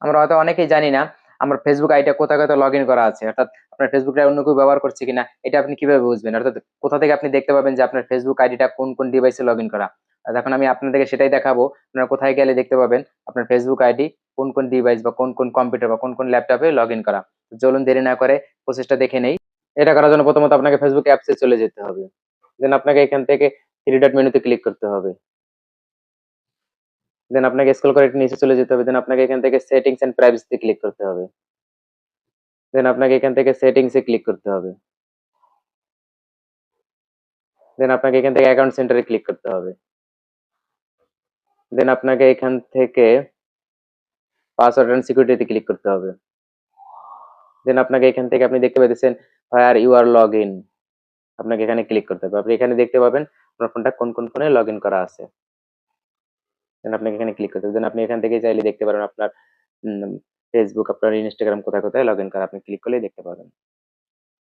আমরা হয়তো অনেকেই জানি না আমার ফেসবুক আইডিটা কোথায় কোথায় লগ ইন করা আছে, অর্থাৎ আপনার ফেসবুকটা অন্য কেউ ব্যবহার করছে কিনা এটা আপনি কিভাবে বুঝবেন, অর্থাৎ কোথা থেকে আপনি দেখতে পাবেন যে আপনার ফেসবুক আইডিটা কোন কোন ডিভাইসে লগ ইন করা। আর এখন আমি আপনাদেরকে সেটাই দেখাবো, আপনারা কোথায় গেলে দেখতে পাবেন আপনার ফেসবুক আইডি কোন কোন ডিভাইস বা কোন কোন কম্পিউটার বা কোন কোন ল্যাপটপে লগ ইন করা। তো চলুন দেরি না করে প্রসেসটা দেখে নেই। এটা করার জন্য প্রথমত আপনাকে ফেসবুক অ্যাপসে চলে যেতে হবে। দেন আপনাকে এখান থেকে থ্রি ডট মেনুতে ক্লিক করতে হবে। দেন আপনাকে স্ক্রল করে একটু নিচে চলে যেতে হবে। দেন আপনাকে এখান থেকে সেটিংস এন্ড প্রাইভেসিতে ক্লিক করতে হবে। দেন আপনাকে এখান থেকে সেটিংসে ক্লিক করতে হবে। দেন আপনাকে এখান থেকে অ্যাকাউন্ট সেন্টারে ক্লিক করতে হবে। দেন আপনাকে এখান থেকে পাসওয়ার্ড এন্ড সিকিউরিটিতে ক্লিক করতে হবে। দেন আপনাকে এখান থেকে আপনি দেখতে পাচ্ছেন where you are log in, আপনাকে এখানে ক্লিক করতে হবে। আপনি এখানে দেখতে পাবেন আপনার ফোনটা কোন কোন ফোনে লগ ইন করা আছে। দেন আপনাকে এখানে ক্লিক করতে হবে। দেন আপনি এখান থেকে চাইলে দেখতে পারেন আপনার ফেসবুক, আপনার ইনস্টাগ্রাম কোথায় কোথায় লগ ইন করা, আপনি ক্লিক করলেই দেখতে পাবেন।